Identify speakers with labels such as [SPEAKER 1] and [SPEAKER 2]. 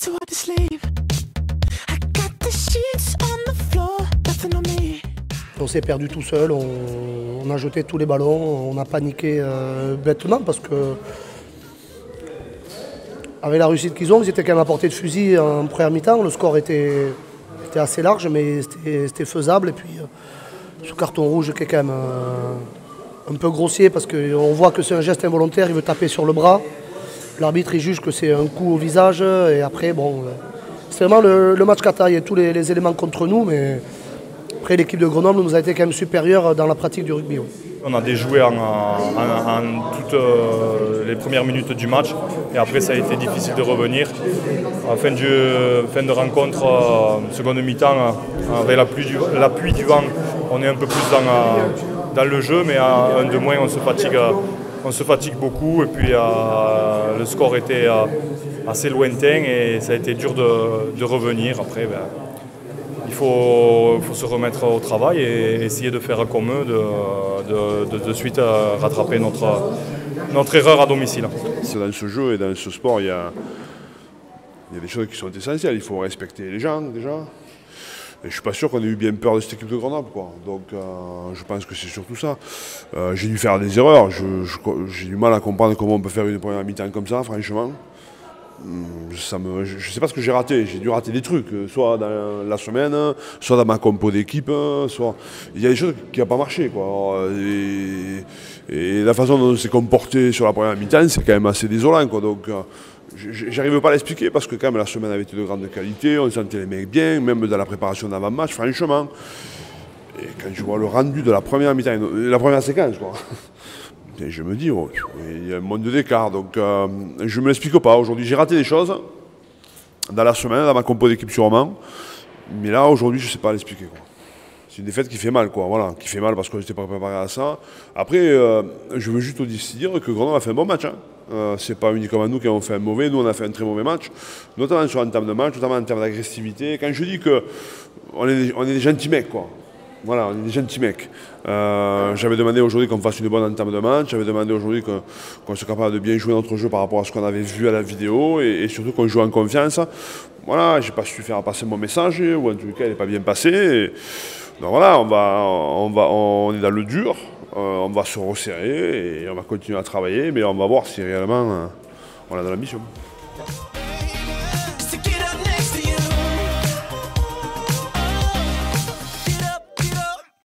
[SPEAKER 1] so hard to sleep. I got the sheets on the floor, nothing on me.
[SPEAKER 2] On s'est perdu tout seul, on a jeté tous les ballons, on a paniqué bêtement parce que avec la réussite qu'ils ont, ils étaient quand même à portée de fusil en première mi-temps. Le score était assez large, mais c'était faisable. Et puis ce carton rouge qui est quand même un peu grossier parce qu'on voit que c'est un geste involontaire, il veut taper sur le bras. L'arbitre il juge que c'est un coup au visage et après bon, c'est vraiment le match Qatar, il y a tous les éléments contre nous, mais après l'équipe de Grenoble nous a été quand même supérieure dans la pratique du rugby. Oui.
[SPEAKER 3] On a déjoué en toutes les premières minutes du match et après ça a été difficile de revenir. En fin de rencontre, seconde mi-temps, avec l'appui du vent, on est un peu plus dans le jeu, mais à un de moins on se fatigue beaucoup et puis le score était assez lointain et ça a été dur de revenir. Après, il faut se remettre au travail et essayer de faire comme eux, de suite rattraper notre erreur à domicile.
[SPEAKER 4] Dans ce jeu et dans ce sport, il y a des choses qui sont essentielles. Il faut respecter les gens déjà. Et je ne suis pas sûr qu'on ait eu bien peur de cette équipe de Grenoble, quoi. Donc je pense que c'est surtout ça. J'ai dû faire des erreurs. J'ai du mal à comprendre comment on peut faire une première mi-temps comme ça, franchement. Je ne sais pas ce que j'ai raté. J'ai dû rater des trucs, soit dans la semaine, soit dans ma compo d'équipe, soit... Il y a des choses qui n'ont pas marché, quoi. Et la façon dont on s'est comporté sur la première mi-temps, c'est quand même assez désolant, quoi. Donc j'arrive pas à l'expliquer parce que quand même la semaine avait été de grande qualité, on sentait les mecs bien, même dans la préparation d'avant-match, franchement. Et quand je vois le rendu de la première mi-temps, la première séquence, quoi. Et je me dis, oh, il y a un monde d'écart, donc je ne me l'explique pas. Aujourd'hui, j'ai raté des choses dans la semaine, dans ma compo d'équipe sûrement, mais là, aujourd'hui, je ne sais pas l'expliquer. C'est une défaite qui fait mal, quoi. Voilà, qui fait mal parce que je n'étais pas préparé à ça. Après, je veux juste aussi dire que Grenoble a fait un bon match. Hein. C'est pas uniquement nous qui avons fait un mauvais, nous on a fait un très mauvais match, notamment sur un terme de match, notamment en termes d'agressivité. Quand je dis qu'on est des gentils mecs, quoi. Voilà, on est des gentils mecs. J'avais demandé aujourd'hui qu'on fasse une bonne entame de match, j'avais demandé aujourd'hui qu'on soit capable de bien jouer notre jeu par rapport à ce qu'on avait vu à la vidéo et surtout qu'on joue en confiance. Voilà, j'ai pas su faire passer mon message, ou en tout cas il n'est pas bien passé. Donc voilà, on est dans le dur, on va se resserrer et on va continuer à travailler, mais on va voir si réellement on a de l'ambition.